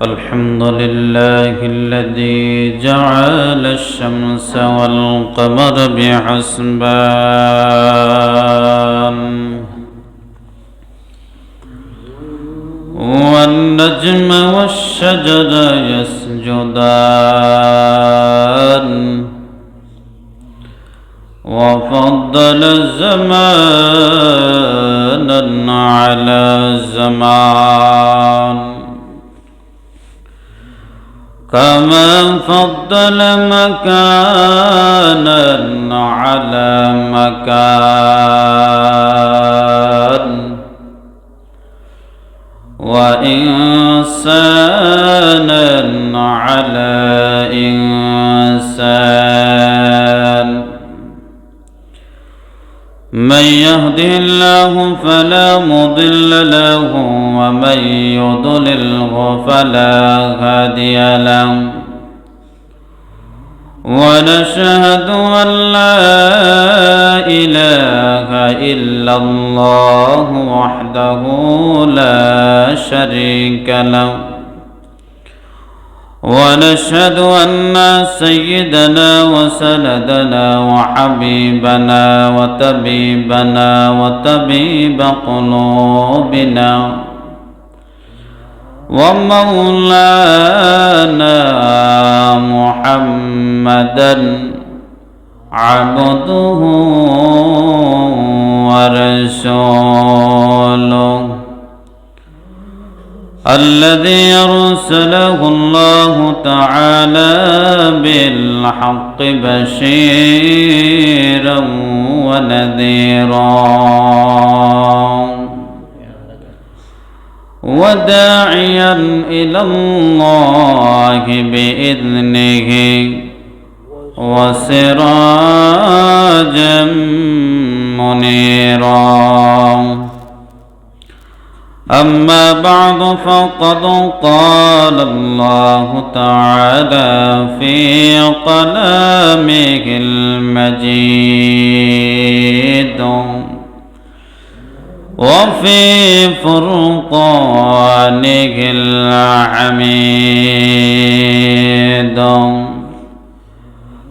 الحمد لله الذي جعل الشمس والقمر بحسبان والنجم والشجر يسجدان وفضل زمانا على زمان كما فضل مكانا على مكان وإنسانا على إنسان من يهده الله فلا مضل له ومن يضلله فلا هادي له ونشهد أن لا إله إلا الله وحده لا شريك له ونشهد أن سيدنا وسندنا وحبيبنا وطبيب قلوبنا ومولانا محمدا عبده ورسوله الذي أرسله الله تعالى بالحق بشيرا ونذيرا وداعيا إلى الله بإذنه وسراجا منيرا أما بعد فقد قال الله تعالى في كلامه المجيد وفي فرقانه الحميد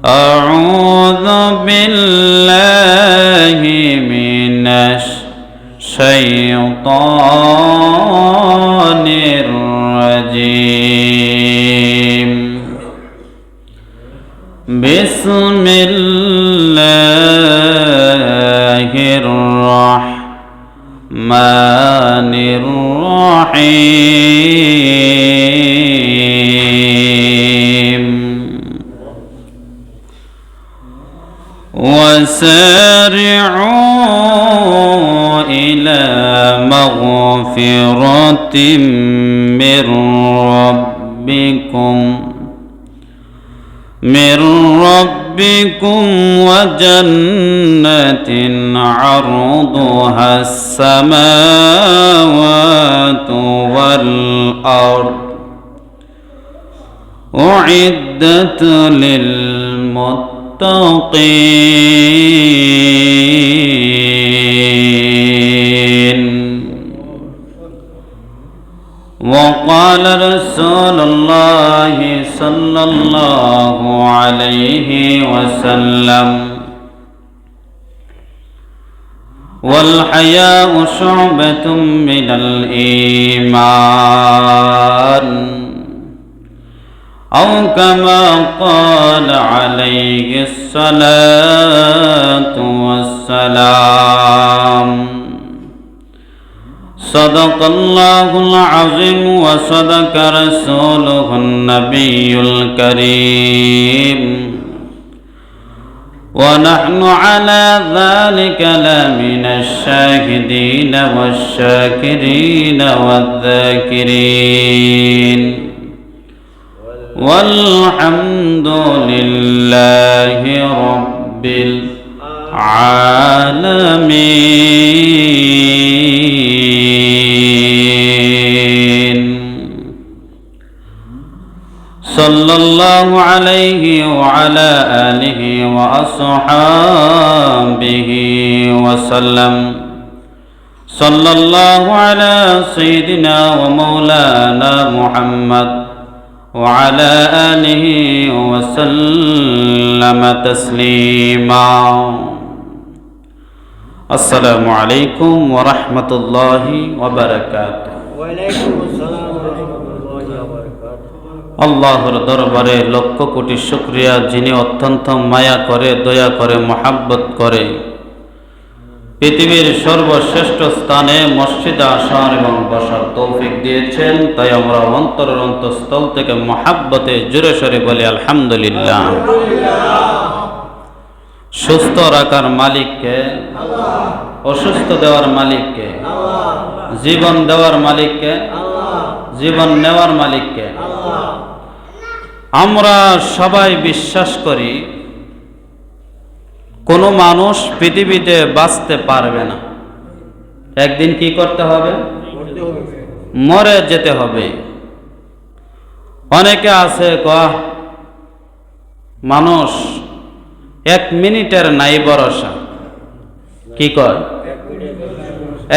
أعوذ بالله من الشيطان الرجيم بسم الله الرحمن الرحيم وسارعوا إلى مغفرة من ربكم وجنة عرضها السماوات والأرض أعدت للمتقين وقال رسول الله صلى الله عليه وسلم والحياء شعبة من الإيمان أو كما قال عليه الصلاة والسلام صدق الله العظيم وصدق رسوله النبي الكريم ونحن على ذلك لمن الشاهدين والشاكرين والذاكرين والحمد لله رب العالمين صلى الله عليه وعلى آله وأصحابه وسلم صلى الله على سيدنا ومولانا محمد وعلى آله وسلم تسليما السلام عليكم ورحمة الله وبركاته وعليكم السلام ورحمة الله وبركاته আল্লাহর দরবারে লক্ষ কোটি শুকরিয়া, যিনি অত্যন্ত মায়া করে, দয়া করে, মহাব্বত করে পৃথিবীর সর্বশ্রেষ্ঠ স্থানে মসজিদে আসার এবং বসার তৌফিক দিয়েছেন। তাই আমরা অন্তরের অন্তঃস্থল থেকে মহাব্বতে জোরে সরে বলি আলহামদুলিল্লাহ। সুস্থ রাখার মালিককে, অসুস্থ দেওয়ার মালিককে, জীবন দেওয়ার মালিককে, জীবন নেওয়ার মালিককে। আমরা সবাই বিশ্বাস করি কোনো মানুষ পৃথিবীতে বাঁচতে পারবে না, একদিন কি করতে হবে? মরে যেতে হবে। অনেকে আছে মানুষ 1 মিনিটের নাই ভরসা। কি কয়?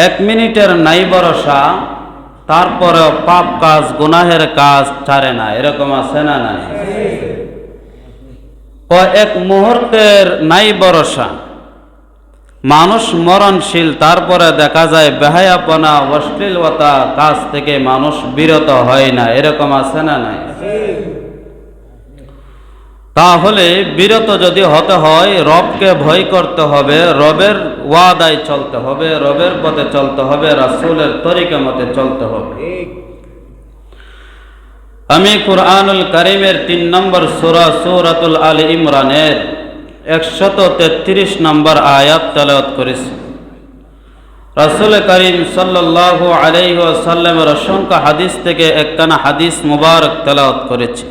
1 মিনিটের নাই ভরসা, তারপরেও পাপ কাজ, গুনাহের কাজ ছাড়ে না। এরকম আছে না? নাই। এক মুহূর্তের নাই ভরসা, মানুষ মরণশীল, তারপরে দেখা যায় বেহায়াপনা, অশ্লীলতা কাজ থেকে মানুষ বিরত হয় না। এরকম আছে না? নাই। তাহলে বিরত যদি হতে হয়, রবকে ভয় করতে হবে, রবের ওয়াদায় চলতে হবে, রবের পথে চলতে হবে, রাসূলের তরিকা মতে চলতে হবে। আমি কুরআনুল কারীমের 3 নম্বর সূরা সূরাতুল আলে ইমরানের 133 নম্বর আয়াত তেলাওয়াত করেছি। রাসূল করিম সাল্লাল্লাহু আলাইহি ওয়াসাল্লামের অসংখ্য হাদিস থেকে একখানা হাদিস মুবারক তেলাওয়াত করেছি।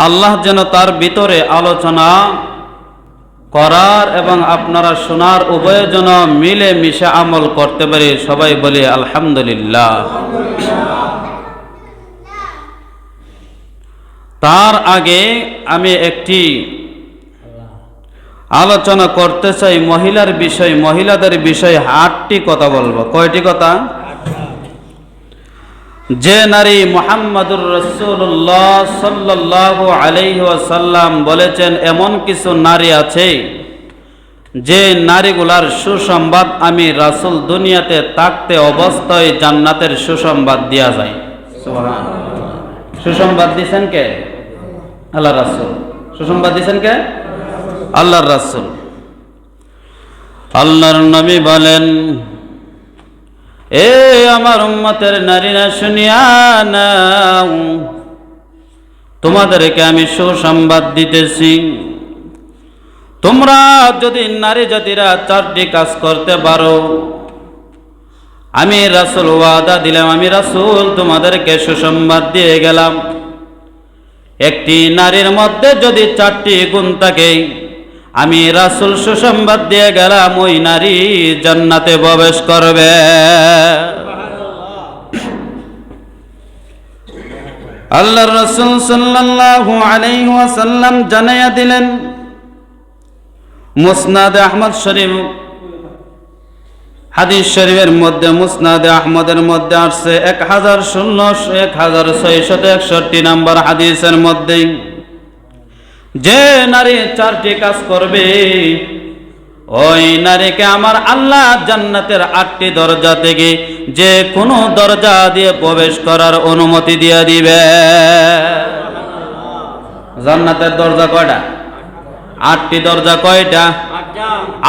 আল্লাহ যেন তার ভিতরে আলোচনা করার এবং আপনারা শোনার উভয় যেন মিলে মিশে আমল করতে পারি। সবাই বলি আলহামদুলিল্লাহ। তার আগে আমি একটি আলোচনা করতে চাই মহিলার বিষয়, মহিলাদের বিষয়ে 8টি কথা বলবো। কয়টি কথা? যে নারী মুহাম্মাদুর রাসূলুল্লাহ সাল্লাল্লাহু আলাইহি ওয়াসাল্লাম বলেছেন এমন কিছু নারী আছে যে নারীগুলার সুসংবাদ আমি রাসূল দুনিয়াতে থাকতে অবস্থায় জান্নাতের সুসংবাদ দেয়া যায়। সুবহানাল্লাহ। সুসংবাদ দিয়েছেন কে? আল্লাহর রাসূল। সুসংবাদ দিয়েছেন কে? আল্লাহর রাসূল। আল্লাহর নবী বলেন, এ আমার উম্মতের নারীরা শুনিয়া নাও, তোমাদেরকে আমি সুসংবাদ দিতেছি। তোমরা যদি নারী জাতিরা 4টি কাজ করতে পারো, আমি রাসূল ওয়াদা দিলাম, আমি রাসূল তোমাদেরকে সুসংবাদ দিয়ে গেলাম। একটি নারীর মধ্যে যদি 4টি গুণ থাকে, আমি রাসূল সুসংবাদ দিয়ে গেলাম, ওই নারী জান্নাতে প্রবেশ করবে। আল্লাহর রাসূল সাল্লাল্লাহু আলাইহি ওয়াসাল্লাম জানাইয়া দিলেন, মুসনাদ আহমদ শরীফ হাদিস শরীফের মধ্যে, মুসনাদ আহমদের মধ্যে আসছে 1661 নম্বর হাদিসের মধ্যে, যে নারী 4টি কাজ করবে, ওই নারীকে আমার আল্লাহ জান্নাতের 8টি দরজা থেকে যে কোনো দরজা দিয়ে প্রবেশ করার অনুমতি দিয়ে দিবে। জান্নাতের দরজা কয়টা? 8টি দরজা। কয়টা?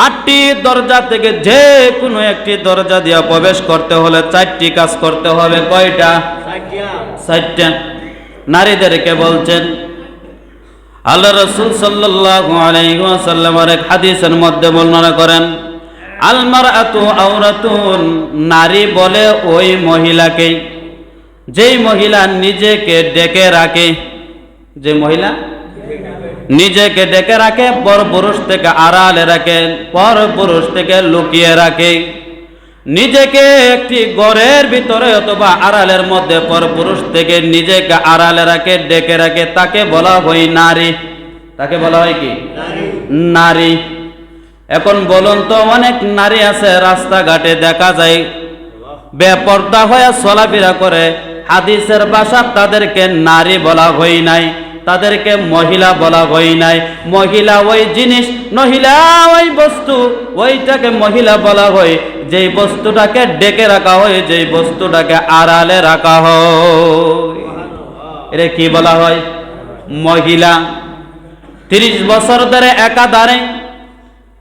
8টি দরজা থেকে যে কোনো একটি দরজা দিয়ে প্রবেশ করতে হলে 4টি কাজ করতে হবে। কয়টা? 4টা। নারীদেরকে বলছেন আল্লাহ রাসূল সাল্লাল্লাহু আলাইহি ওয়াসাল্লামের এক হাদিসের মধ্যে বর্ণনা করেন, আল মারআতু আওরাতুন, নারী বলে ওই মহিলাকে যেই মহিলা নিজেকে ডেকে রাখে, যে মহিলা নিজেকে ডেকে রাখে, পরপুরুষ থেকে আড়ালে রাখে, পরপুরুষ থেকে লুকিয়ে রাখে, নিজেকে একটি ঘরের ভিতরে অথবা আড়ালের মধ্যে পরপুরুষ থেকে নিজেকে আড়ালে রাখে, ডেকে রাখে, তাকে বলা হয় নারী। তাকে বলা হয় কি? নারী। এখন বলুন তো, অনেক নারী আছে রাস্তাঘাটে দেখা যায় বেপর্দা হয়ে চলাফেরা করে, হাদিসের ভাষা তাদেরকে নারী বলা হয় নাই, তাদেরকে মহিলা বলা হয় নাই। মহিলা ওই জিনিস, মহিলা ওই বস্তু, ওইটাকে মহিলা বলা হয় যেই বস্তুটাকে ডেকে রাখা হয়, যেই বস্তুটাকে আড়ালে রাখা হয়, এটা কি বলা হয়? মহিলা। 30 বছর ধরে একাধারে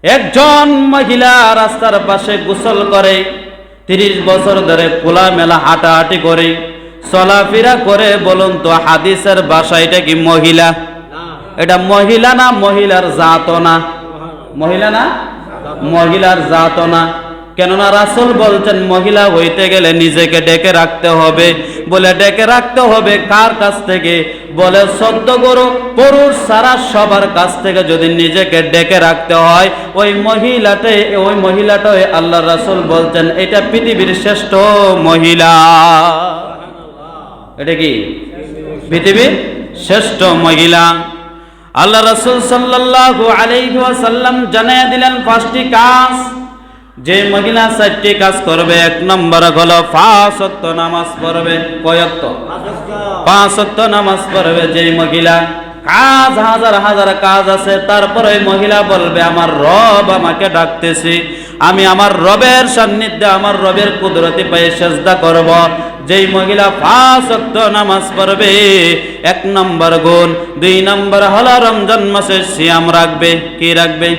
একজন মহিলা রাস্তার পাশে গোসল করে, 30 বছর ধরে খোলামেলা হাঁটাহাঁটি করে, চলাফেরা করে, বলুন তো হাদিসের ভাষা এটা কি মহিলা? এটা মহিলা না মহিলার জাত না? মহিলা না মহিলার জাত না? কেননা রাসূল বলছেন মহিলা হইতে গেলে নিজেকে ডেকে রাখতে হবে। বলে ডেকে রাখতে হবে কার কাছ থেকে? বলে সদ্য গরু পুরুষ সারা সবার কাছ থেকে যদি নিজেকে ডেকে রাখতে হয়, ওই মহিলাটাই আল্লাহ রাসূল বলছেন এটা পৃথিবীর শ্রেষ্ঠ মহিলা। এটা কি পৃথিবীর শ্রেষ্ঠ মহিলা? আল্লাহ রাসূল সাল্লাল্লাহু আলাইহি ওয়াসাল্লাম জানিয়ে দিলেন 5টি কাজ। যে মহিলা 4টি কাজ করবে, 1 নম্বর হলো 5 ওয়াক্ত নামাজ পড়বে। কয় ওয়াক্ত? 5 ওয়াক্ত নামাজ পড়বে। যে মহিলা, কাজ হাজার হাজার কাজ আছে, তারপরে ওই মহিলা বলবে আমার রব আমাকে ডাকতেছে, আমি আমার রবের সান্নিধ্যে আমার রবের কুদরতি পায়ে সেজদা করব। যেই মহিলা 5 ওয়াক্ত নামাজ পড়বে, 1 নম্বর গুণ। 2 নম্বর হলো রমজান মাসে সিয়াম রাখবে। কি রাখবে?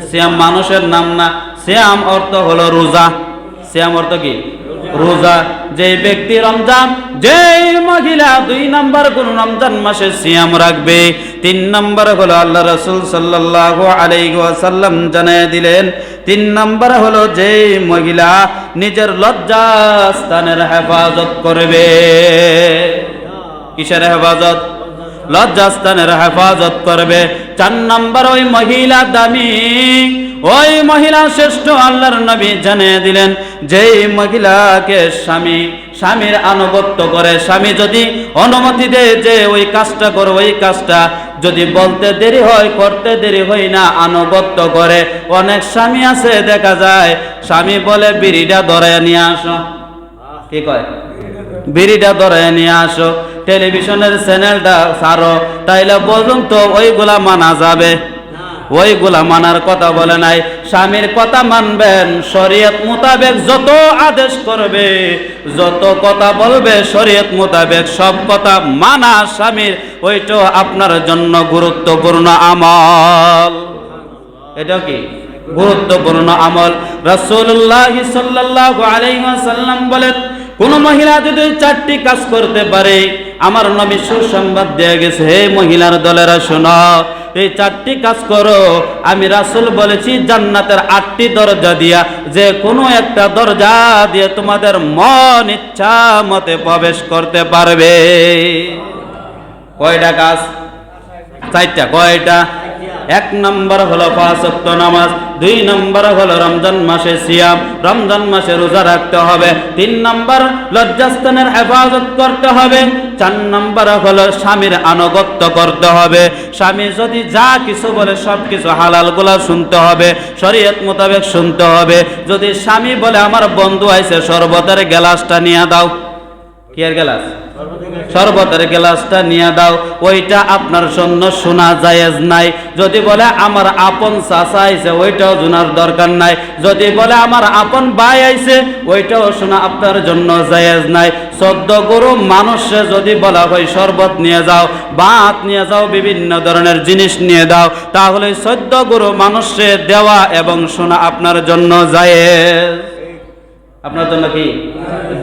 সিয়াম মানুষের নাম না, সিয়াম অর্থ হলো রোজা। সিয়াম অর্থ কি? রোজা। যে ব্যক্তি রমজান, যেই মহিলা 2 নম্বর গুণ রমজান মাসে সিয়াম রাখবে। 3 নম্বর হলো আল্লাহ রাসূল সাল্লাল্লাহু আলাইহি ওয়াসাল্লাম জানিয়ে দিলেন, 3 নম্বর হলো যেই মহিলা নিজের লজ্জাস্থানের হেফাজত করবে। কিসের হেফাজত? লজ্জাস্থানের হেফাজত করবে। 4 নম্বর ওই মহিলা দামি, ওই মহিলা শ্রেষ্ঠ। আল্লাহর নবী জানিয়ে দিলেন যেই মহিলাকে স্বামীর আনুগত্য করে, স্বামী যদি অনুমতি দেয় যে ওই কাজটা করো, ওই কাজটা যদি বলতে দেরি হয়, করতে দেরি হয় না, আনুগত্য করে। অনেক স্বামী আছে দেখা যায় স্বামী বলে বিড়িটা ধরায় নিয়ে আসো। কি কয়? বিড়িটা ধরায় নিয়ে আসো, টেলিভিশনের চ্যানেলটা ছাড়ো, তাইলে বলুন তো ওইগুলা মানা যাবে? ওইগুলা মানার কথা বলে নাই। স্বামীর কথা মানবেন, শরীয়ত মোতাবেক যত আদেশ করবে, যত কথা বলবে শরীয়ত মোতাবেক সব কথা মানা স্বামীর, ওইটাও আপনার জন্য গুরুত্বপূর্ণ আমল। এটা কি গুরুত্বপূর্ণ আমল? রাসূলুল্লাহ সাল্লাল্লাহু আলাইহি ওয়াসাল্লাম বলেন, কোন মহিলা যদি 4টি কাজ করতে পারে, আমার নবী সুসংবাদ দিয়ে গেছে, হে মহিলার দলেরা শোনো, এই 4টি কাজ করো। আমি রাসূল বলেছি জান্নাতের 8টি দরজা দিয়া যে কোনো একটা দরজা দিয়ে তোমাদের মন ইচ্ছা মতে প্রবেশ করতে পারবে। কয়টা কাজ? 4টা। কয়টা? 1 নম্বর হলো 5 ওয়াক্ত নামাজ, 2 নম্বর হলো রমজান মাসে সিয়াম, রমজান মাসে রোজা রাখতে হবে, 3 নম্বর লজ্জাস্থানের হেফাজত করতে হবে, 4 নম্বর হলো স্বামীর আনুগত্য করতে হবে। স্বামী যদি যা কিছু বলে সব কিছু হালালগুলা শুনতে হবে, শরীয়ত মোতাবেক শুনতে হবে। যদি স্বামী বলে আমার বন্ধু আইছে শরবতের গ্লাসটা নিয়ে দাও, কি এর গ্লাস? শরবতের গ্লাসটা নিয়ে দাও, ওইটা আপনার জন্য শোনা জায়েজ নাই। যদি বলে আমার আপন চাচা আইছে, ওইটাও শোনার দরকার নাই। যদি বলে আমার আপন ভাই আইছে, ওইটাও শোনা আপনার জন্য জায়েজ নাই। 14 গরু মানুষে যদি বলা হয় শরবত নিয়ে যাও, ভাত নিয়ে যাও, বিভিন্ন ধরনের জিনিস নিয়ে দাও, তাহলে 14 গরু মানুষে দেওয়া এবং শোনা আপনার জন্য জায়েজ। আপনার জন্য কি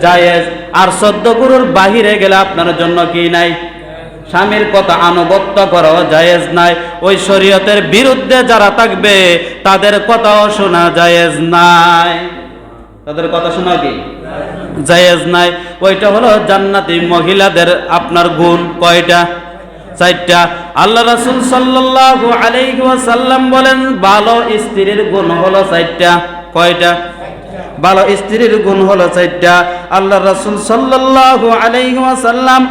জায়েজ? আর 14 গুরুর বাহিরে গেলে আপনার জন্য কি নাই? স্বামীর কথা আনুগত্য করা জায়েজ নাই। ওই শরীয়তের বিরুদ্ধে যারা থাকবে তাদের কথাও শোনা জায়েজ নাই। তাদের কথা শোনা কি জায়েজ নাই। ওইটা হলো জান্নাতি মহিলাদের আপনার গুণ। কয়টা? 4টা। আল্লাহ রাসূল সাল্লাল্লাহু আলাইহি ওয়াসাল্লাম বলেন ভালো স্ত্রীর গুণ হলো 4টা। কয়টা? ভালো স্ত্রীর গুণ হলো 4টা। আল্লাহ রাসূল সাল্লাল্লাহু আলাইহি ওয়াসাল্লাম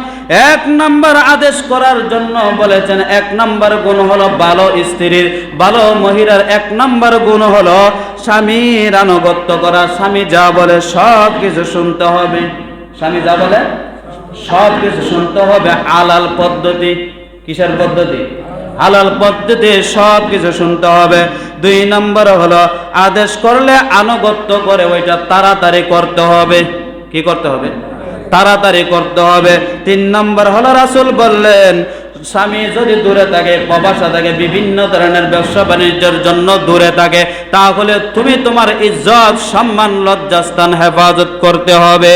1 নম্বর আদেশ করার জন্য বলেছেন, 1 নম্বর গুণ হলো ভালো স্ত্রীর, ভালো মহিলার 1 নম্বর গুণ হলো স্বামীর আনুগত্য করা। স্বামী যা বলে সব কিছু শুনতে হবে। স্বামী যা বলে সব কিছু শুনতে হবে হালাল পদ্ধতি। কিসের পদ্ধতি? হালাল পদ্ধতি সব কিছু শুনতে হবে। 2 নম্বর হলো আদেশ করলে আনুগত্য করে ওইটা তাড়াতাড়ি করতে হবে। কি করতে হবে? তাড়াতাড়ি করতে হবে। 3 নম্বর হলো রাসূল বললেন স্বামী যদি দূরে থাকে, প্রবাসে থাকে, বিভিন্ন ধরনের ব্যবসা বাণিজ্যের জন্য দূরে থাকে, তাহলে তুমি তোমার ইজ্জত, সম্মান, লজ্জাস্থান হেফাজত করতে হবে।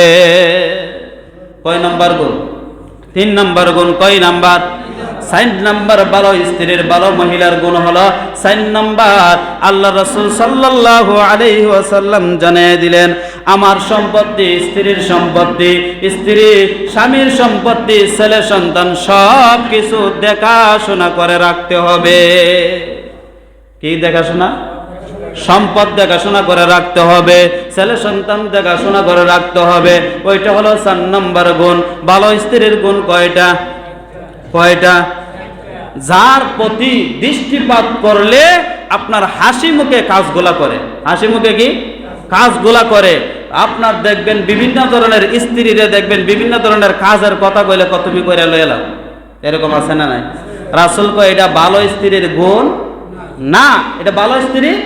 কয় নাম্বার গুণ? 3 নাম্বার গুণ। কয় নাম্বার? 4 নাম্বার ভালো স্ত্রীর, ভালো মহিলার গুণ হলো 4 নাম্বার। আল্লাহ রাসূল সাল্লাল্লাহু আলাইহি ওয়াসাল্লাম জানিয়ে দিলেন, আমার সম্পত্তি স্ত্রীর সম্পত্তি, স্ত্রী স্বামীর সম্পত্তি, ছেলে সন্তান সব কিছু দেখাশোনা করে রাখতে হবে। কি দেখাশোনা? সম্পদ দেখাশোনা করে রাখতে হবে, ছেলে সন্তান দেখাশোনা করে রাখতে হবে। ওইটা হলো 4 নম্বর গুণ। ভালো স্ত্রীর গুণ কয়টা? কয়টা? যার প্রতি দৃষ্টিপাত করলে আপনার হাসি মুখে কাজগুলা করে। হাসি মুখে কি কাজগুলা করে। আপনার দেখবেন বিভিন্ন ধরনের স্ত্রীরে দেখবেন বিভিন্ন ধরনের কাজের কথা কইলে তুমি কইরা লয়ে এলাম, এরকম আছে না নাই? রাসূল কয় এটা ভালো স্ত্রীর গুণ না, এটা ভালো স্ত্রীর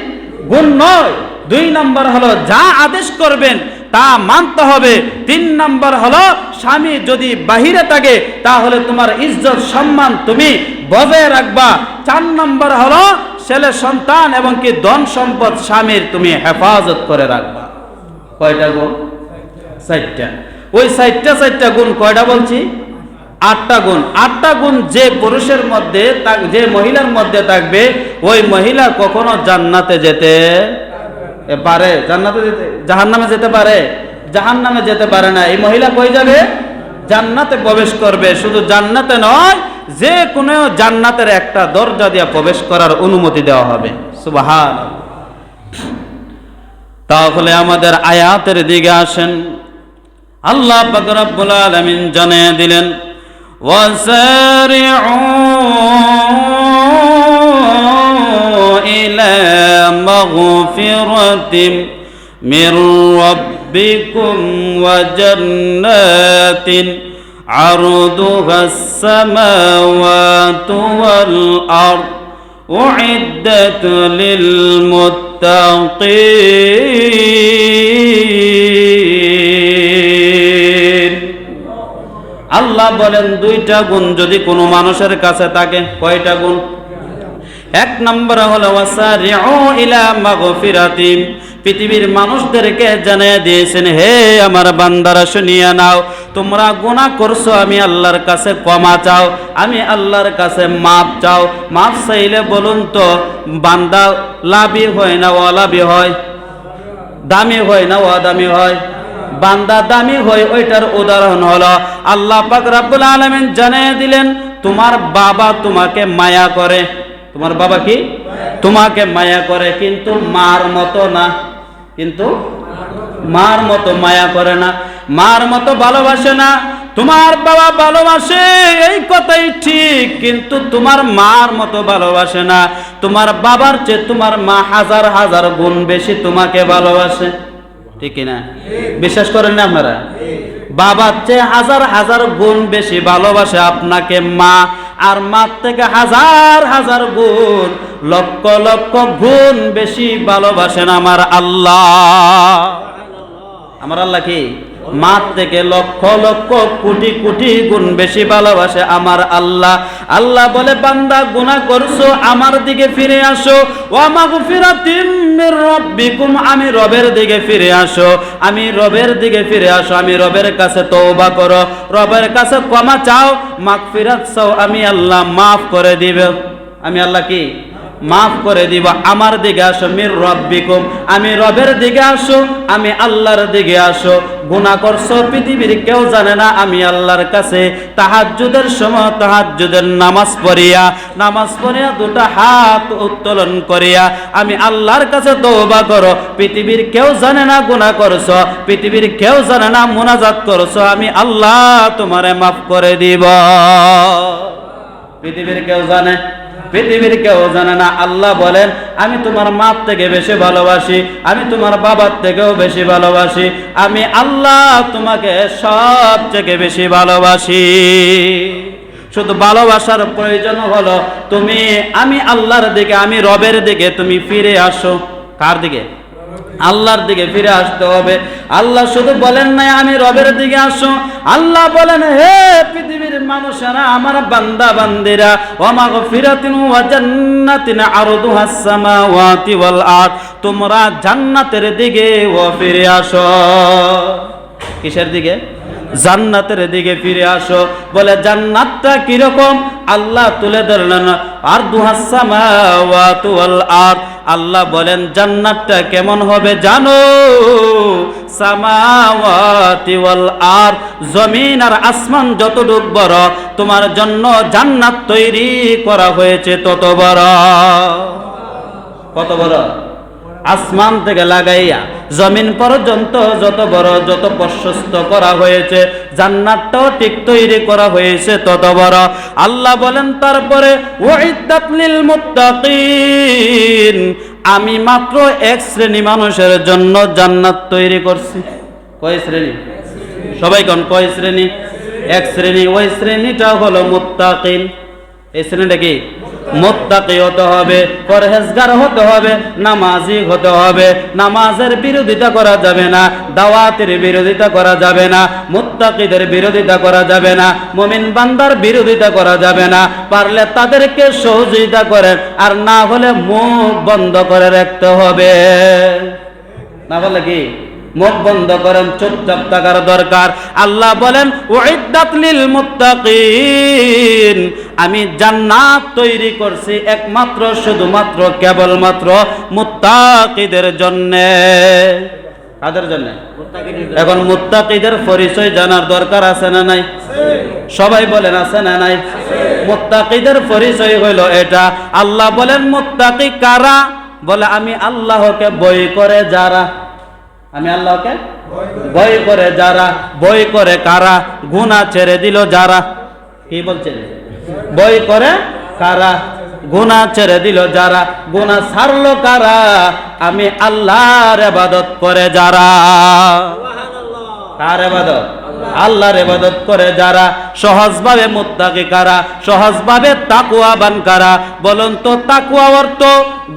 গুণ নয়। 2 নম্বর হলো যা আদেশ করবেন তা মানতে হবে। 3 নম্বর হলো স্বামী যদি বাহিরে থাকে তাহলে তোমার ইজ্জত সম্মান তুমি বজায় রাখবা। 4 নম্বর হলো ছেলে সন্তান এবং কি ধন সম্পদ স্বামীর তুমি হেফাজত করে রাখবা। কয়টা গুণ? 4টা। ওই 4টা গুণ কয়টা বলছি? 8টা গুণ। 8টা গুণ যে পুরুষের মধ্যে, যে মহিলার মধ্যে থাকবে, ওই মহিলা কখনো জান্নাতে যেতে পারে? জান্নাতে যেতে, জাহান্নামে যেতে পারে? জাহান্নামে যেতে পারে না। এই মহিলা কই যাবে? জান্নাতে প্রবেশ করবে। শুধু জান্নাতে নয়, যে কোনো জান্নাতের একটা দরজা দিয়ে প্রবেশ করার অনুমতি দেওয়া হবে। সুবহানাল্লাহ। তাহলে আমাদের আয়াতের দিকে আসেন। আল্লাহ পাক রব্বুল আলামিন জানিয়ে দিলেন, ওয়াসারিউ ইলা মাগফিরাতিম মির রাব্বিকুম ওয়া জান্নাতিন আরদুহাস সামাওয়াতু ওয়াল আরদ উইদ্দাত লিল মুত্তাকিন। আল্লাহ বলেন 2টা গুণ যদি কোনো মানুষের কাছে থাকে। কয়টা গুণ? 1 নম্বর হলো ওয়াসারিউ ইলা মাগফিরাতিম। পৃথিবীর মানুষদেরকে জানিয়ে দিয়েছেন, হে আমার বান্দারা শুনিয়া নাও, তোমরা গুনাহ করছো, আমি আল্লাহর কাছে ক্ষমা চাও, আমি আল্লাহর কাছে মাপ চাও। মাপ চাইলে বলুন তো বান্দা লাভী হয় না অলাভী হয়? দামি হয় না অদামি হয়? বান্দা দামি হয়। ওইটার উদাহরণ হলো আল্লাহ পাক রব্বুল আলামিন জানিয়ে দিলেন, তোমার বাবা তোমাকে মায়া করে। তোমার বাবা কি? তোমাকে মায়া করে, কিন্তু মার মতো না। কিন্তু মার মতো মায়া করে না, মার মতো ভালোবাসে না। তোমার বাবা ভালোবাসে, এই কথাই ঠিক, কিন্তু তোমার মার মতো ভালোবাসে না। তোমার বাবার চেয়ে তোমার মা হাজার হাজার গুণ বেশি তোমাকে ভালোবাসে। ঠিক না? বিশ্বাস করেন না আপনারা? বাবার চেয়ে হাজার হাজার গুণ বেশি ভালোবাসে আপনাকে মা, আর মার থেকে হাজার হাজার গুণ, লক্ষ লক্ষ গুণ বেশি ভালোবাসেন আমার আল্লাহ। আমার আল্লাহ কি? মার থেকে লক্ষ লক্ষ কোটি কোটি গুণ বেশি ভালোবাসে আমার আল্লাহ। আল্লাহ বলে, বান্দা গুনাহ করছো, আমার দিকে ফিরে আসো। ওয়া মাগফিরাতিম মির রাব্বিকুম, আমি রবের দিকে ফিরে আসো, আমি রবের দিকে ফিরে আসো, আমি রবের কাছে তওবা করো, রবের কাছে ক্ষমা চাও, মাগফিরাত চাও, আমি আল্লাহ মাফ করে দিব। আমি আল্লাহ কি? মাফ করে দিব। আমার দিকে আসো, মির রাব্বিকুম, আমি রবের দিকে আসো, আমি আল্লাহর দিকে আসো। গুনাহ করছো পৃথিবীর কেউ জানে না, আমি আল্লাহর কাছে তাহাজ্জুদের সময় তাহাজ্জুদের নামাজ পড়িয়া 2টা হাত উত্তোলন করিয়া আমি আল্লাহর কাছে তওবা করো। পৃথিবীর কেউ জানে না গুনাহ করছো, পৃথিবীর কেউ জানে না মুনাজাত করছো, আমি আল্লাহ তোমারে মাফ করে দিব। পৃথিবীর কেউ জানে? পৃথিবীর কেউ জানে না। আল্লাহ বলেন আমি তোমার মা থেকে বেশি ভালোবাসি, আমি তোমার বাবার থেকেও বেশি ভালোবাসি, আমি আল্লাহ তোমাকে সবথেকে বেশি ভালোবাসি। শুধু ভালোবাসার প্রয়োজন হলো আমি আল্লাহর দিকে, আমি রবের দিকে তুমি ফিরে আসো। কার দিকে? আল্লাহর দিকে ফিরে আসতে হবে। আল্লাহ শুধু বলেন নাই আমি রবের দিকে আসো, আল্লাহ বলেন হে পৃথিবীর মানুষেরা, আমার বান্দা বান্দিরা, ওয়া মাগফিরাতিন ওয়া জান্নাতিন আরদুহাস সামাওয়াতি ওয়াল আরদ, তোমরা জান্নাতের দিকে ফিরে আসো। কিসের দিকে? জান্নাতের দিকে ফিরে আসো। বলে জান্নাতটা কিরকম? আল্লাহ তুলে ধরলেন আরদুহাস সামাওয়াতু ওয়াল আরদ। আল্লাহ বলেন জান্নাতটা কেমন হবে জানো? সামাওয়াতি ওয়াল আরদ, জমিন আর আসমান যতটুক বড়, তোমার জন্য জান্নাত তৈরি করা হয়েছে তত বড়। কত বড়? আসমান থেকে লাগাইয়া জমিন পর্যন্ত যত বড়, যত প্রশস্ত করা হয়েছে, জান্নাতটাও ঠিক তৈরি করা হয়েছে তত বড়। আল্লাহ বলেন তারপরে উইদ্দাত লিল মুত্তাকিন, আমি মাত্র এক শ্রেণী মানুষের জন্য জান্নাত তৈরি করছি। কয় শ্রেণী? সবাই কোন কয় শ্রেণী? এক শ্রেণী। ওই শ্রেণীটা হলো মুত্তাকিন। এই শ্রেণীটা কি? মুত্তাকি হতে হবে, পরহেজগার হতে হবে, নামাজি হতে হবে। নামাজের বিরোধিতা করা যাবে না, দাওয়াতের বিরোধিতা করা যাবে না, মুত্তাকিদের বিরোধিতা করা যাবে না, মুমিন বান্দার বিরোধিতা করা যাবে না। পারলে তাদেরকে সহযোগিতা করেন, আর না হলে মুখ বন্ধ করে রাখতে হবে। না বলে কি? মুখ বন্ধ করেন, চুপচাপ থাকার দরকার। আল্লাহ বলেন উইদ্দাত লিল মুত্তাকিন, আমি জান্নাত তৈরি করছি একমাত্র শুধুমাত্র কেবলমাত্র মুত্তাকিদের জন্য। কাদের জন্য? এখন মুত্তাকিদের পরিচয় জানার দরকার আছে না নাই? সবাই বলেন আছে না নাই? মুত্তাকিদের পরিচয় হইল এটা। আল্লাহ বলেন মুত্তাকি কারা? বলে আমি আল্লাহকে ভয় করে যারা। আমি আল্লাহকে ভয় করে যারা। ভয় করে কারা? গুনাহ ছেড়ে দিল যারা। কি বলছেন? ভয় করে কারা? গুনাহ ছেড়ে দিল যারা। গুনাহ ছাড়লো কারা? আমি আল্লাহর ইবাদত করে যারা। কার ইবাদত? আল্লাহর ইবাদত করে যারা। সহজভাবে মুত্তাকি কারা? সহজভাবে তাকওয়াবান কারা? বলুন তো তাকওয়া অর্থ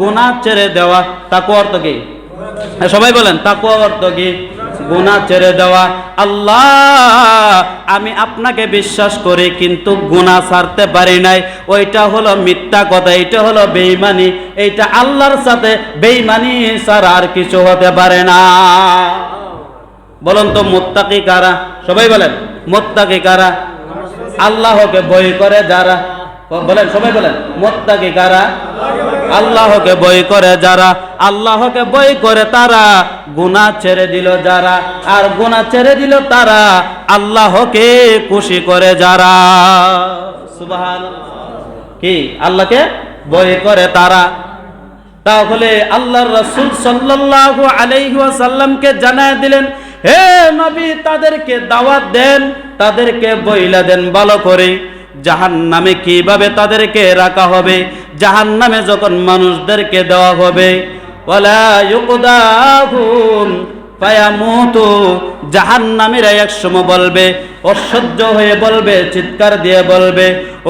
গুনাহ ছেড়ে দেওয়া। তাকওয়া অর্থ কি? সবাই বলেন তাকওয়া অর্থ কি? গুনাহ ছেড়ে দেওয়া। আল্লাহ আমি আপনাকে বিশ্বাস করি কিন্তু গুনাহ ছাড়তে পারি নাই, ওইটা হলো মিথ্যা কথা, এটা হলো বেঈমানি। এইটা আল্লাহর সাথে বেঈমানি ছাড়া আর কিছু হতে পারে না। বলুন তো মুত্তাকি কারা? সবাই বলেন মুত্তাকি কারা? আল্লাহকে ভয় করে যারা। বলেন সবাই বলেন মুত্তাকি কারা? আল্লাহকে ভয় করে যারা। আল্লাহকে ভয় করে তারা, গুনাহ ছেড়ে দিল যারা। আর গুনাহ ছেড়ে দিল তারা, আল্লাহকে খুশি করে যারা। সুবহানাল্লাহ। কি? আল্লাহকে ভয় করে তারা। তাহলে আল্লাহর রাসূল সাল্লাল্লাহু আলাইহি ওয়াসাল্লামকে জানায় দিলেন, হে নবী তাদেরকে দাওয়াত দেন, তাদেরকে বইলা দেন ভালো করে জাহান্নামে কিভাবে তাদেরকে রাখা হবে। জাহান্নামে যখন মানুষদেরকে দেওয়া হবে, ওয়ালা ইউকদাহুম ফায়ামুতু, জাহান্নামীরা একসময় বলবে, অসহ্য হয়ে বলবে, চিৎকার দিয়ে বলবে,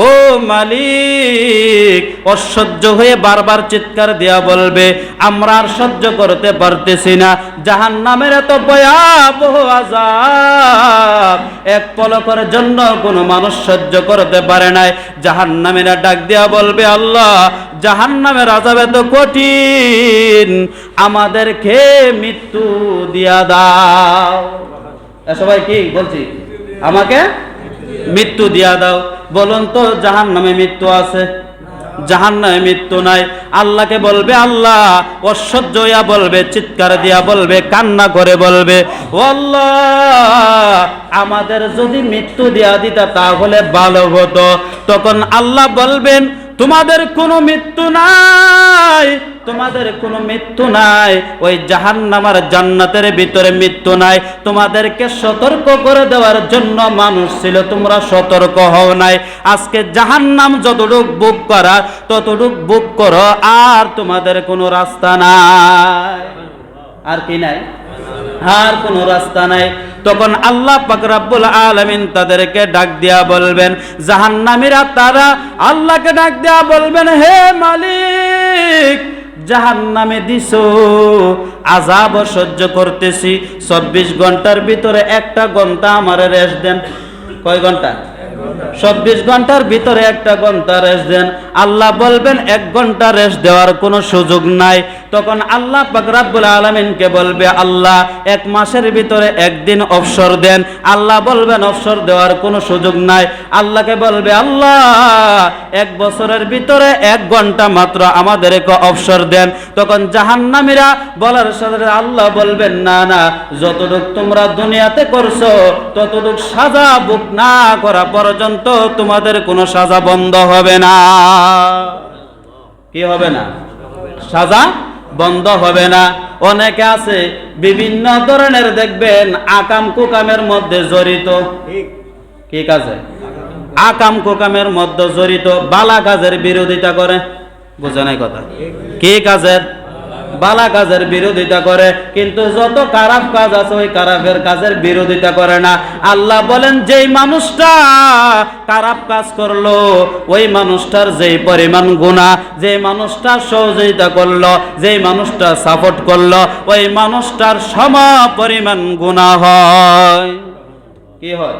ও মালিক, অসহ্য হয়ে বারবার চিৎকার দিয়া বলবে, আমরা আর সহ্য করতে পারতেছি না। জাহান্নামের এত ভয়াবহ আযাব এক পলকের জন্য কোনো মানুষ সহ্য করতে পারে নাই। জাহান্নামীরা ডাক দিয়া বলবে, আল্লাহ জাহান্নামের আযাব এত কঠিন, আমাদেরকে মৃত্যু দিয়া দাও। সবাই কি বলছি? আমাকে মৃত্যু দিয়া দাও। বলুন তো জাহান্নামে মৃত্যু আছে? জাহান্নামে মৃত্যু নাই। আল্লাহকে বলবে, আল্লাহ অসহ্য হইয়া বলবে, চিৎকার দিয়া বলবে, কান্না করে বলবে, ও আল্লাহ আমাদের যদি মৃত্যু দিয়া দিতা তাহলে ভালো হতো। তখন আল্লাহ বলবেন, তোমাদের কোনো মৃত্যু নাই, তোমাদের কোনো মৃত্যু নাই। ওই জাহান্নামের জান্নাতের ভিতরে মৃত্যু নাই। তোমাদেরকে সতর্ক করে দেওয়ার জন্য মানুষ ছিল, তোমরা সতর্ক হও নাই। আজকে জাহান্নাম যতটুক বুক করা ততটুক বুক করো, আর তোমাদের কোনো রাস্তা নাই। আর কি নাই? আর কোনো রাস্তা নাই। তখন আল্লাহ পাক রব্বুল আলামিন তাদেরকে ডাক দিয়া বলবেন, জাহান্নামীরা তারা আল্লাহকে ডাক দিয়া বলবেন, হে মালিক, জাহান্নামে দিছো, আযাব সহ্য করতেছি, 24 ঘন্টার ভিতরে একটা ঘন্টা আমারে রেস্ট দেন। কয় ঘন্টা? 24 ঘন্টার ভিতরে একটা ঘন্টা রেস্ট দেন। আল্লাহ বলবেন 1 ঘন্টা রেস্ট দেওয়ার কোনো সুযোগ নাই। তখন আল্লাহ পাক রব্বুল আলামিনকে বলবে, আল্লাহ 1 মাসের ভিতরে 1 দিন অবসর দেন। আল্লাহ বলবেন অবসর দেওয়ার কোনো সুযোগ নাই। আল্লাহকে বলবে, আল্লাহ 1 বছরের ভিতরে 1 ঘন্টা মাত্র আমাদেরকে অবসর দেন। তখন জাহান্নামীরা বলার সাথে আল্লাহ বলবেন, না না, যতটুক তোমরা দুনিয়াতে করছো ততটুক সাজা বুক না করা পর্যন্ত তোমাদের কোনো সাজা বন্ধ হবে না। কি হবে না? সাজা বন্ধ হবে না। অনেকে আছে বিভিন্ন ধরনের, দেখবেন আকাম কুকামের মধ্যে জড়িত। কি কাজে? আকাম কুকামের মধ্যে জড়িত, বালা কাজের বিরোধিতা করে। বুঝে নাই কথা? কি কাজের? বালা কাজের বিরোধিতা করে, কিন্তু যত খারাপ কাজ আছে ওই খারাপের কাজের বিরোধিতা করে না। আল্লাহ বলেন, যেই মানুষটা খারাপ কাজ করলো ওই মানুষটার যেই পরিমাণ গুনাহ, যেই মানুষটা সহযোগিতা করলো, যেই মানুষটা সাপোর্ট করলো, ওই মানুষটার সম পরিমাণ গুনাহ হয়। কি হয়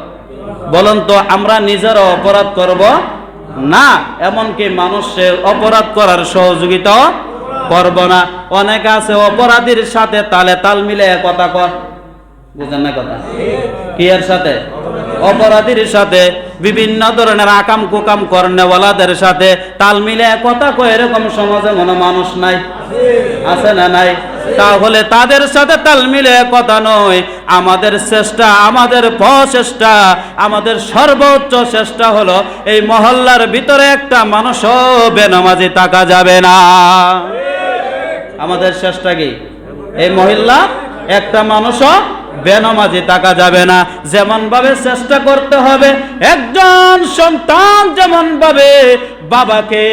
বলুন তো? আমরা নিজেরা অপরাধ করব না, এমনকি মানুষের অপরাধ করার সহযোগিতা করব না। অনেক আছে অপরাধীর সাথে তালে তাল মিলে কথা কর। বুঝেন না কথা? কি এর সাথে? অপরাধীর সাথে, বিভিন্ন ধরনের আকাম কুকাম করনেওয়ালাদের সাথে তাল মিলে কথা কয়, এরকম সমাজে মনে মানুষ নাই? আছে না নাই? তাহলে তাদের সাথে তাল মিলে কথা নয়। আমাদের চেষ্টা, আমাদের প্রচেষ্টা, আমাদের সর্বোচ্চ চেষ্টা হলো এই মহল্লার ভিতরে একটা মানুষও বেনামাজি থাকা যাবে না। আমাদের চেষ্টা কি? এই মহল্লা একটা মানুষও বেনামাজি থাকা যাবে না। যেমন ভাবে চেষ্টা করতে হবে, একজন সন্তান যেমন ভাবে বাবাকে,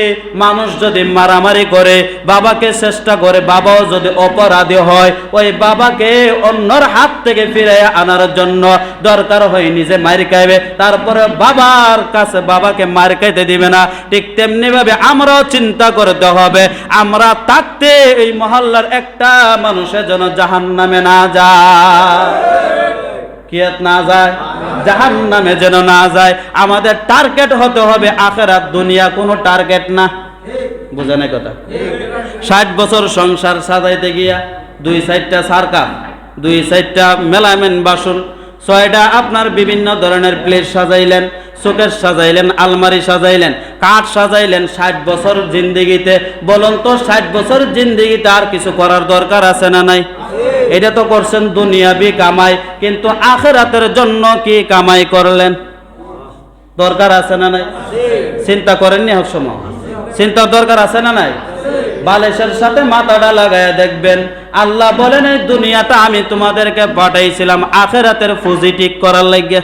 মানুষ যদি মারামারি করে বাবাকে চেষ্টা করে, বাবাও যদি অপরাধী হয়, ওই বাবাকে অন্যর হাত থেকে ফিরে আনার জন্য দরকার হয় নিজে মার খাইবে, তারপরে বাবার কাছে বাবাকে মার খাইতে দিবে না। ঠিক তেমনি ভাবে আমরাও চিন্তা করতে হবে, আমরা থাকতে এই মহল্লার একটা মানুষের যেন জাহান্নামে না যায়। কিয়াত না যায়, জাহান্নামে যেন না যায়। আমাদের টার্গেট হতে হবে আখিরাত, দুনিয়া কোনো টার্গেট না। বুঝেন কথা? 60 বছর সংসার সাজাইতে গিয়া 2 সাইডটা সারকাম, 2 সাইডটা মেলামেন বাসন, 6টা আপনার বিভিন্ন ধরনের প্লেট সাজাইলেন, শোকেস সাজাইলেন, আলমারি সাজাইলেন, কাঠ সাজাইলেন। 60 বছর জিন্দেগিতে, বলুন তো 60 বছর জিন্দেগিতে আর কিছু করার দরকার আছে না নাই? এটা তো করছেন দুনিয়াবি কামাই, কিন্তু আখিরাতের জন্য কি কামাই করলেন? দরকার আছে না নাই? চিন্তা করেননি? এক সময় চিন্তার দরকার আছে না নাই? বালিশের সাথে মাথাটা লাগায় দেখবেন, আল্লাহ বলেন এই দুনিয়াটা আমি তোমাদেরকে পাঠাইছিলাম আখিরাতের ফুজি ঠিক করার লাগিয়া।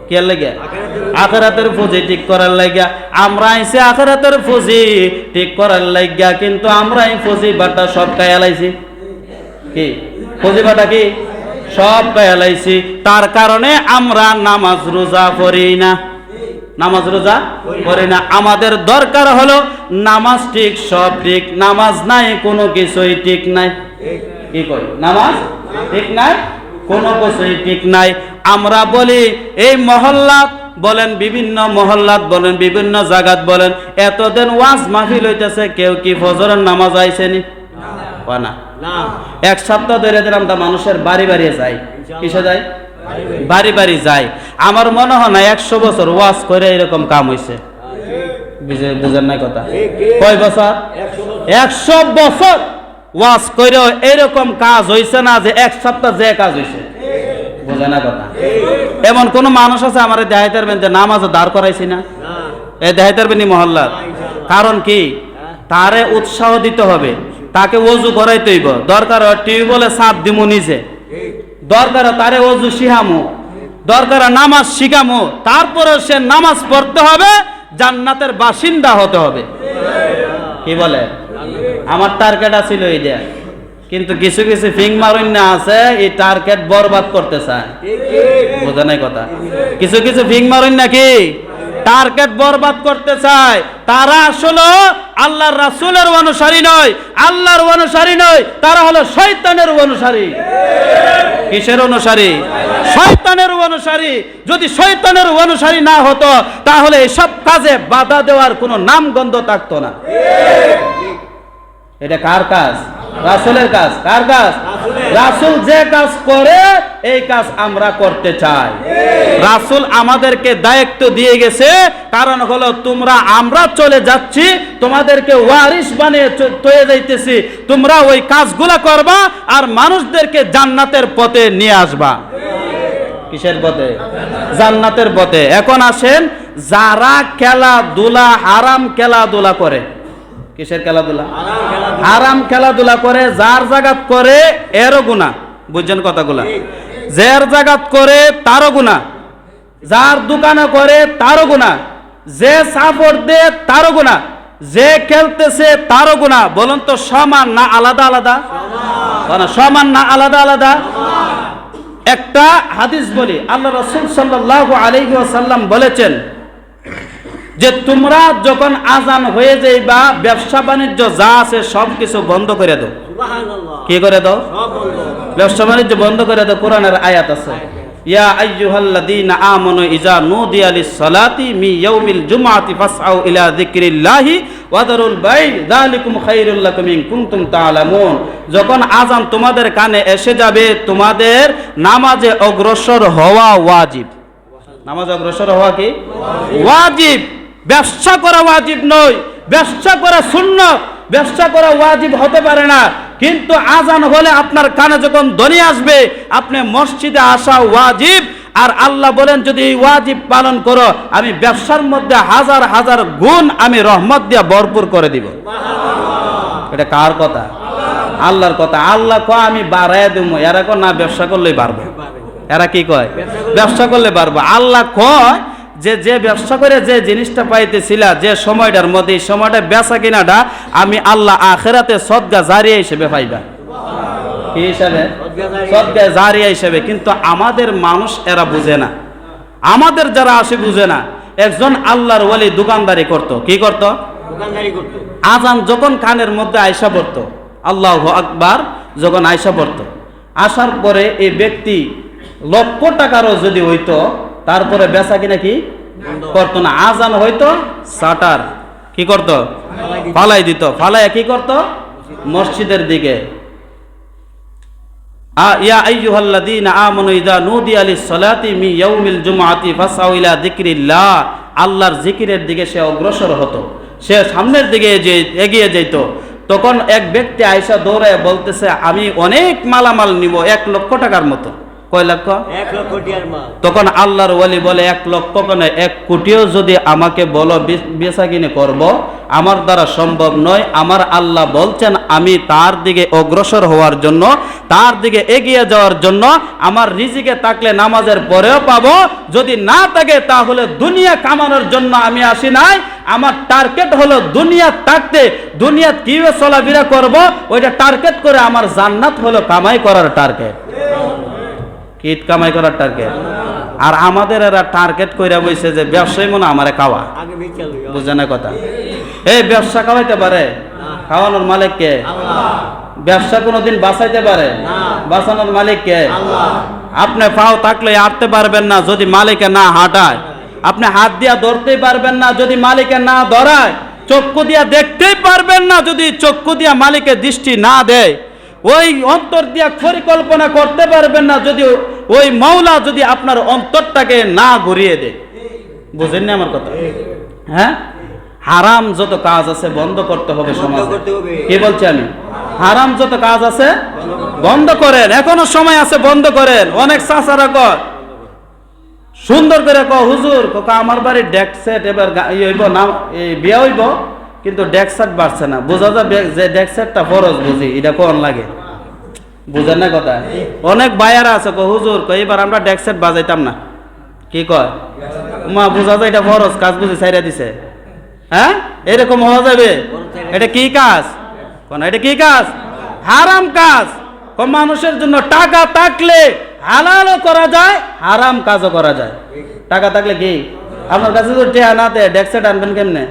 কি লাগে? আখিরাতের ফুজি ঠিক করার লাগিয়া। আমরা আইছি আখিরাতের ফুজি ঠিক করার লাগিয়া, কিন্তু আমরা এই ফুজি বাটা সব খাইয়া লাইছি। কি ফজিবাটা? কি সব পেলাইছি। তার কারণে আমরা নামাজ রোজা পড়ি না, নামাজ রোজা পড়ি না। আমাদের দরকার হলো নামাজ ঠিক, সব ঠিক। নামাজ নাই, কোনো কিছুই ঠিক নাই। কি কই? নামাজ ঠিক নাই, কোনো কিছুই ঠিক নাই। আমরা বলি এই মহল্লাত বলেন, বিভিন্ন মহল্লাত বলেন, বিভিন্ন জায়গাত বলেন, এতদিন ওয়াজ মাহফিল হইতেছে, কেউ কি ফজরের নামাজ আইছেনি? না। 1 সপ্তাহ ধরে দিলাম তা মানুষের বাড়ি বাড়ি যায়। কিসে যায়? বাড়ি বাড়ি যায়। আমার মনে হয় না 100 বছর ওয়াজ করে এরকম কাম হইছে। বুঝেন না কথা? কয় বছর? 100 বছর ওয়াজ করে এরকম কাজ হইছে না যে 1 সপ্তাহ যে কাজ হইছে। বুঝেন না কথা? এমন কোন মানুষ আছে আমার দেখাইতে পারবেন যে নামাজও দাঁড় করাইছি না? এ দেখাইতে পারবেন মহল্লার? কারণ কি? তারে উৎসাহ দিতে হবে, তাকে ওযু করাইতে হইব, দরকার টিউবওয়েলে সাপ দিমু নিজে, দরকার তারে ওযু শিখামু, দরকার নামাজ শিখামু, তারপরে সে নামাজ পড়তে হবে, জান্নাতের বাসিন্দা হতে হবে। কি বলে? আমার টার্গেট ছিল এইটা, কিন্তু কিছু কিছু ফিং মারুন্না আছে এই টার্গেট বরবাদ করতে চায়। বোঝা নাই কথা? কিছু কিছু ফিং মারুন্না কি টার্গেট বরবাদ করতে চায়, তারা আসলে আল্লাহর রাসূলের অনুসারী নয়, আল্লাহর অনুসারী নয়, তারা হলো শয়তানের অনুসারী। কিসের অনুসারী? শয়তানের অনুসারী। যদি শয়তানের অনুসারী না হতো তাহলে এসব কাজে বাধা দেওয়ার কোনো নামগন্ধ থাকতো না। এটা কার কাজ? রাসূলের কাজ। কার কাজ? রাসূল যে কাজ করে এই কাজ আমরা করতে চাই। রাসূল আমাদেরকে দায়িত্ব দিয়ে গেছে, কারণ হলো আমরা চলে যাচ্ছি, তোমাদেরকে ওয়ারিস বানিয়ে চলে যাইতেছি, তোমরা ওই কাজগুলা করবা আর মানুষদেরকে জান্নাতের পথে নিয়ে আসবা। কিসের পথে? জান্নাতের পথে। এখন আসেন, যারা খেলাধুলা, হারাম খেলাধুলা করে, কিসের খেলাধুলা? হারাম খেলাধুলা করে, যার জাগাত করে এরও গুনাহ। বুঝছেন কথাগুলা? যার জাগাত করে তারও গুনাহ, যার দোকানে করে তারও গুনাহ, যে সাপোর্ট দেয় তারও গুনাহ, যে খেলতেছে তারও গুনাহ। বলুন তো সমান না আলাদা আলাদা? সমান না আলাদা আলাদা? একটা হাদিস বলি, আল্লাহ রাসূল সাল্লাল্লাহু আলাইহি ওয়াসাল্লাম বলেছেন যে তোমরা যখন আজান হয়ে যাইবা, ব্যবসা বাণিজ্য যা আছে সব কিছু বন্ধ করে দাও। কি করে দাও? ব্যবসা বাণিজ্য বন্ধ করে দাও। কোরআনের আয়াত আছে, ইয়া আইয়ুহাল্লাযীনা আমানু ইযা নুদিয়া লিস-সালাতি মি ইয়াউমিল জুমআতি ফাসআউ ইলা যিকরিল্লাহি ওয়া দারুল বাই' যালিকুম খায়রুল লাকুম ইন কুনতুম তা'লামুন। যখন আজান তোমাদের কানে এসে যাবে, তোমাদের নামাজে অগ্রসর হওয়া ওয়াজিব। নামাজে অগ্রসর হওয়া কি ওয়াজিব? ব্যবসা করা ওয়াজিব নয়, ব্যবসা করা সুন্নাত, ব্যবসা করা ওয়াজিব হতে পারে না, কিন্তু আজান হলে আপনার কানে যখন ধ্বনি আসবে আপনি মসজিদে আসা ওয়াজিব। আর আল্লাহ বলেন যদি এই ওয়াজিব পালন করো আমি ব্যবসার মধ্যে হাজার হাজার গুণ আমি রহমত দিয়ে ভরপুর করে দিব। এটা কার কথা? আল্লাহর কথা। আল্লাহ কয় আমি বাড়ায় দেবো, এরা কয় না ব্যবসা করলেই পারবো। এরা কি কয়? ব্যবসা করলে পারবো। আল্লাহ কয় যে ব্যবসা করে যে জিনিসটা পাইতেছিলা যে সময়টার মধ্যে, এই সময়টা বেচা কিনাটা আমি আল্লাহ আখিরাতে সদকা জারিয়া হিসেবে পাইবা। কি হিসাবে? সদকা জারিয়া হিসেবে। কিন্তু আমাদের মানুষ এরা বুঝে না, আমাদের যারা আসে বুঝে না। একজন আল্লাহর ওয়ালি দোকানদারি করত। কি করত? দোকানদারি করত। আজান যখন কানের মধ্যে আয়সা পড়তো, আল্লাহু আকবার যখন আয়সা পড়তো, আসার পরে এই ব্যক্তি লক্ষ টাকারও যদি হইতো, তারপরে বেচা কিনা কি করতো না। আজান হইতো, শাটার কি করত? ফালাই দিত। ফালাই কি করত? মসজিদের দিকে। ইয়া আইয়ুহাল্লাযীনা আমানু ইযা নুদিয়া লিস-সালাতি মিন ইয়াউমিল জুমআতি ফাসআউ ইলা যিকরিল্লাহ। আল্লাহর জিকিরের দিকে সে অগ্রসর হতো, সে সামনের দিকে এগিয়ে যেত। তখন এক ব্যক্তি আয়েশা দৌড়ায় বলতেছে আমি অনেক মালামাল নিব, 1 লক্ষ টাকার মতো। কয় লক্ষ? 1 লক্ষ টাকার মাল। তখন আল্লাহর ওয়ালি বলে 1 লক্ষ কেন, 1 কোটিও যদি আমাকে বলো বেচা কিনে করব, আমার দ্বারা সম্ভব নয়। আমার আল্লাহ বলছেন আমি তার দিকে অগ্রসর হওয়ার জন্য, তার দিকে এগিয়ে যাওয়ার জন্য আমার রিজিকে থাকলে নামাজের পরেও পাবো, যদি না থাকে তাহলে দুনিয়া কামানোর জন্য আমি আসি নাই। আমার টার্গেট হলো দুনিয়া থাকতে, দুনিয়াত কিভাবে চলাফেরা করব ওইটা টার্গেট করে আমার জান্নাত হলো কামাই করার টার্গেট। ঈদ কামাই করার টার্গেট। আর আমাদের এরা টার্গেট কইরা বইছে যে ব্যবসায়ী মনে আমারে খাওয়া। বুঝেন না কথা? এই ব্যবসা খাওয়াইতে পারে? খাওয়ানোর মালিক কে? ব্যবসা কোনোদিন বাঁচাইতে পারে? বাঁচানোর মালিক কে? আপনি পাও থাকলে হাঁটতে পারবেন না যদি মালিকে না হাঁটায়, আপনি হাত দিয়া ধরতেই পারবেন না যদি মালিকে না ধরায়, চক্ষু দিয়া দেখতেই পারবেন না যদি চক্ষু দিয়া মালিকের দৃষ্টি না দেয়, ওই অন্তর দিয়া পরিকল্পনা করতে পারবেন না যদি ওই মাওলা যদি আপনার অন্তরটাকে না ঘুরিয়ে দেয়। বুঝেন না আমার কথা? হ্যাঁ, হারাম যত কাজ আছে বন্ধ করতে হবে সমাজে। কি বলছি আমি? হারাম যত কাজ আছে বন্ধ করেন, এখনো সময় আছে, বন্ধ করেন। অনেক চাচারা কয় সুন্দর করে হুজুর আমার বাড়ির ডেক সেট এবার হইব না, বিয়ে হইব, কিন্তু ডেক্সাট বাড়ছে না, বোঝা যাবে যে ডেক্সাটটা ফরজ বুঝি, এটা কোন লাগে, বুঝেন না কথা। অনেক বায়ারা আছে কো হুজুর কই এবার আমরা ডেক্সাট বাজাইতাম না, কি কয় মা বোঝা যায় এটা ফরজ কাজ বুঝি ছাইরা দিছে, হ্যাঁ এরকম হওয়া যাবে? এটা কি কাজ কোন, এটা কি কাজ? হারাম কাজ। কোন মানুষের জন্য টাকা থাকলে হালালও করা যায়, হারাম কাজও করা যায়। টাকা থাকলে কি আপনার কাছে তো টাকা না থাকে ডেক্সাট আনবেন কেমনে?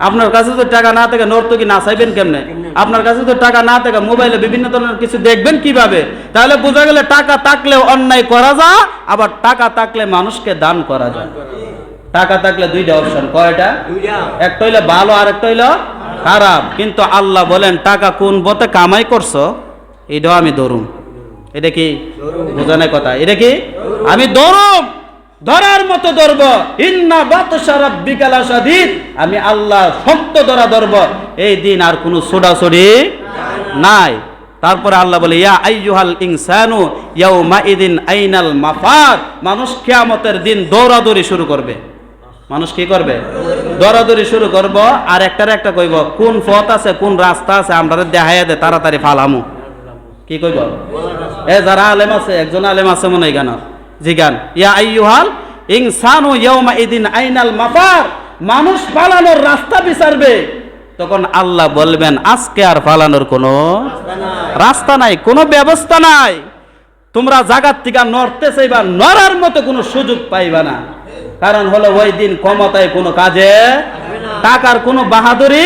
আপনার কাছে তো টাকা না থাকে নর্তকী নাচাইবেন কেমনে? আপনার কাছে তো টাকা না থাকে মোবাইলে বিভিন্ন ধরনের কিছু দেখবেন কিভাবে? তাহলে বোঝা গেলে টাকা থাকলে অন্যায় করা যায়, আবার টাকা থাকলে মানুষকে দান করা যায়। টাকা থাকলে দুইটা অপশন, কয়টা? একটা হইলো ভালো আর একটা হইলো খারাপ। কিন্তু আল্লাহ বলেন টাকা কোন পথে কামাই করছো এটাও আমি ধরুম। এটা কি বোঝানোর কথা? এটা কি আমি ধরুম, ধরার মতো ধরব। ইন্না বাতশা রাব্বিকা লাশাদীদ, আমি আল্লাহ শক্ত ধরা ধরব, এই দিন আর কোনো ছোটাছুটি নাই। তারপরে আল্লাহ বলে ইয়া আইয়ুহাল ইনসানু ইয়াউমা ইদিন আইনাল মাফার, মানুষ কিয়ামতের দিন দৌড়াদৌড়ি শুরু করবে। মানুষ কি করবে? দৌড়াদৌড়ি শুরু করব। আর একটার একটা কইব কোন পথ আছে কোন রাস্তা আছে আমরা দেখাইয়া দে, তাড়াতাড়ি ফালামু। কি কইব? এ যারা আলেম আছে, একজন আলেম আছে মনে হয়, কেন জিগান ইয়া আইয়ুহাল ইনসানু ইয়াউমা ইদিন আইনাল মাফার, মানুষ পালানোর রাস্তা বিচারবে। তখন আল্লাহ বলবেন আজকে আর পালানোর কোনো রাস্তা নাই, কোনো ব্যবস্থা নাই। তোমরা জাগাত থেকে নড়তে চাইবা, নড়ার মতো কোনো সুযোগ পাইবা না। কারণ হলো ওই দিন ক্ষমতায় কোনো কাজে, টাকার কোনো বাহাদুরি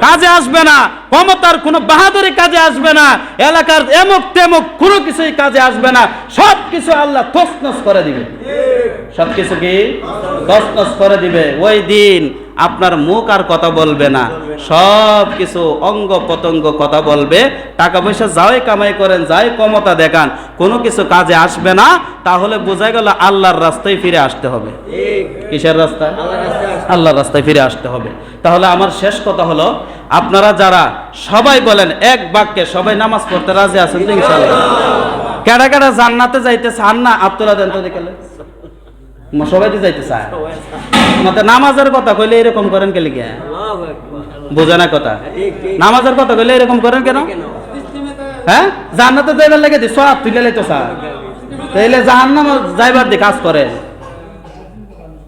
কাজে আসবে না, ক্ষমতার কোনো বাহাদুরি কাজে আসবে না, এলাকার এমক তেমক কোনো কিছুই কাজে আসবে না। সব কিছু আল্লাহ তছনছ করে দিবে, সব কিছু কি তছনছ করে দিবে। ওই দিন আপনার মুখ আর কথা বলবে না, সব কিছু অঙ্গ প্রত্যঙ্গ কথা বলবে। টাকা পয়সা যাই কামাই করেন, যাই ক্ষমতা দেখান, কোনো কিছু কাজে আসবে না। তাহলে বোঝা গেল আল্লাহর রাস্তায় ফিরে আসতে হবে। কিসের রাস্তা? আল্লাহর রাস্তায় ফিরে আসতে হবে। তাহলে আমার শেষ কথা হলো, আপনারা যারা সবাই বলেন এক বাক্যে সবাই নামাজ পড়তে রাজি আছেন তো ইনশাআল্লাহ? কেডা কেডা জান্নাতে যাইতে চান না? আব্দুল্লাহ দেন তো দেখলে সবাই তো যাইতে চায়। মতে নামাজের কথা কইলে এরকম করেন কে লিখে? বোঝে না কথা। নামাজের কথা কইলে এরকম করেন কেন? হ্যাঁ জান্নাতে যাইবার লাগে দি সব তুলে লাইতো স্যার, তাইলে জাহান্নামে যাইবার দি কাজ করে।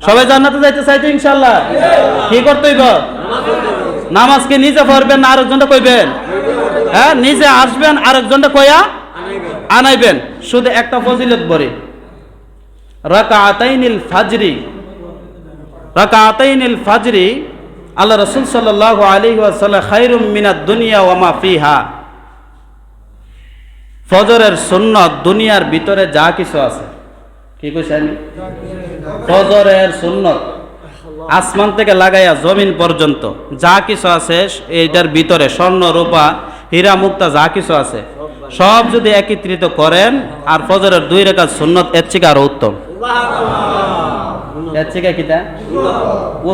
সবাই জান্নাতে যাইতে চাইতো ইনশাআল্লাহ। কি করতে হইব? নামাজকে নিজে পড়বেন না আরেকজনটা কইবেন? হ্যাঁ নিজে আসবেন আরেকজনটা কইয়া আনাইবেন। শুধু একটা ফজিলত বলি, রাকাতাইনিল ফাজরি, রাকাতাইনিল ফাজরি আল্লাহ রাসূল সাল্লাল্লাহু আলাইহি ওয়াসাল্লাম খায়রুম মিনাদ দুনিয়া ওয়া মা ফিহা। ফজরের সুন্নাত দুনিয়ার ভিতরে যা কিছু আছে, কি কইছেন? ফজরের সুন্নাত আসমান থেকে লাগাইয়া জমিন পর্যন্ত যা কিছু আছে এইটার ভিতরে স্বর্ণ রূপা হীরা মুক্তা যা কিছু আছে সব যদি একত্রিত করেন আর ফজরের 2 রাকাত সুন্নাত এর থেকে আরো উত্তম। এর থেকে কিটা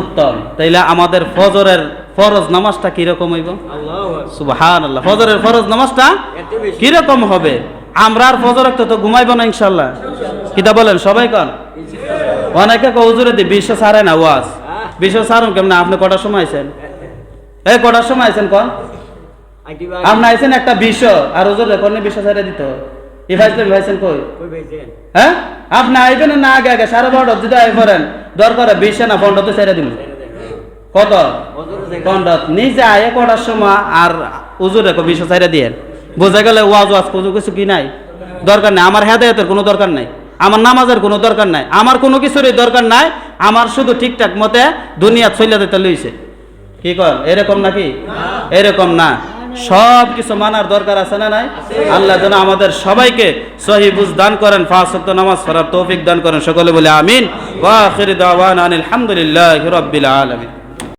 উত্তম। তাইলে আমাদের ফজরের ফরজ নামাজটা কিরকম হইব? সুবহানাল্লাহ। ফজরের ফরজ নামাজটা কিরকম হবে? আমরা আর ফজর তো ঘুমাইব না ইনশাআল্লাহ। কিটা বলেন সবাই? কন অনেকে হুজুরে দি 20 ছাড়ে না ওয়াজ। 20 ছাড়ুন কেমনে? আপনি কটার সময় আইছেন? এই কটার সময় আইছেন কন? আপনি আইছেন একটা 20 আর হুজুর কোনে 20 ছাড়ে দিত। এই ভাইছেন কই? হ্যাঁ আপনি আইবেন না আগে আগে 12:30 যদি আই পড়েন দরকার 20 না 15 তো ছেড়ে দিন। কত? 15 নিজে আয় কটার সময় আর হুজুরে 20 ছাড়ে দিয়েন। বোঝা গেলে ওয়াজ কোনো কিছু কি নাই, দরকার নাই। আমার হেদায়েতের কোনো দরকার নাই, আমার নামাজের কোনো দরকার নাই, আমার কোনো কিছুরই দরকার নাই। আমার শুধু ঠিকঠাক মতে দুনিয়া চলে যেতে লইছে। কি কর এরকম নাকি? এরকম না, সব কিছু মানার দরকার আছে না নাই? আল্লাহ যেন আমাদের সবাইকে সহিহ বুঝ দান করেন, 5 ওয়াক্ত নামাজ পড়ার তৌফিক দান করেন। সকলে বলে আমিন। ওয়া আখিরু দাওয়ানা আলহামদুলিল্লাহি রাব্বিল আলামিন।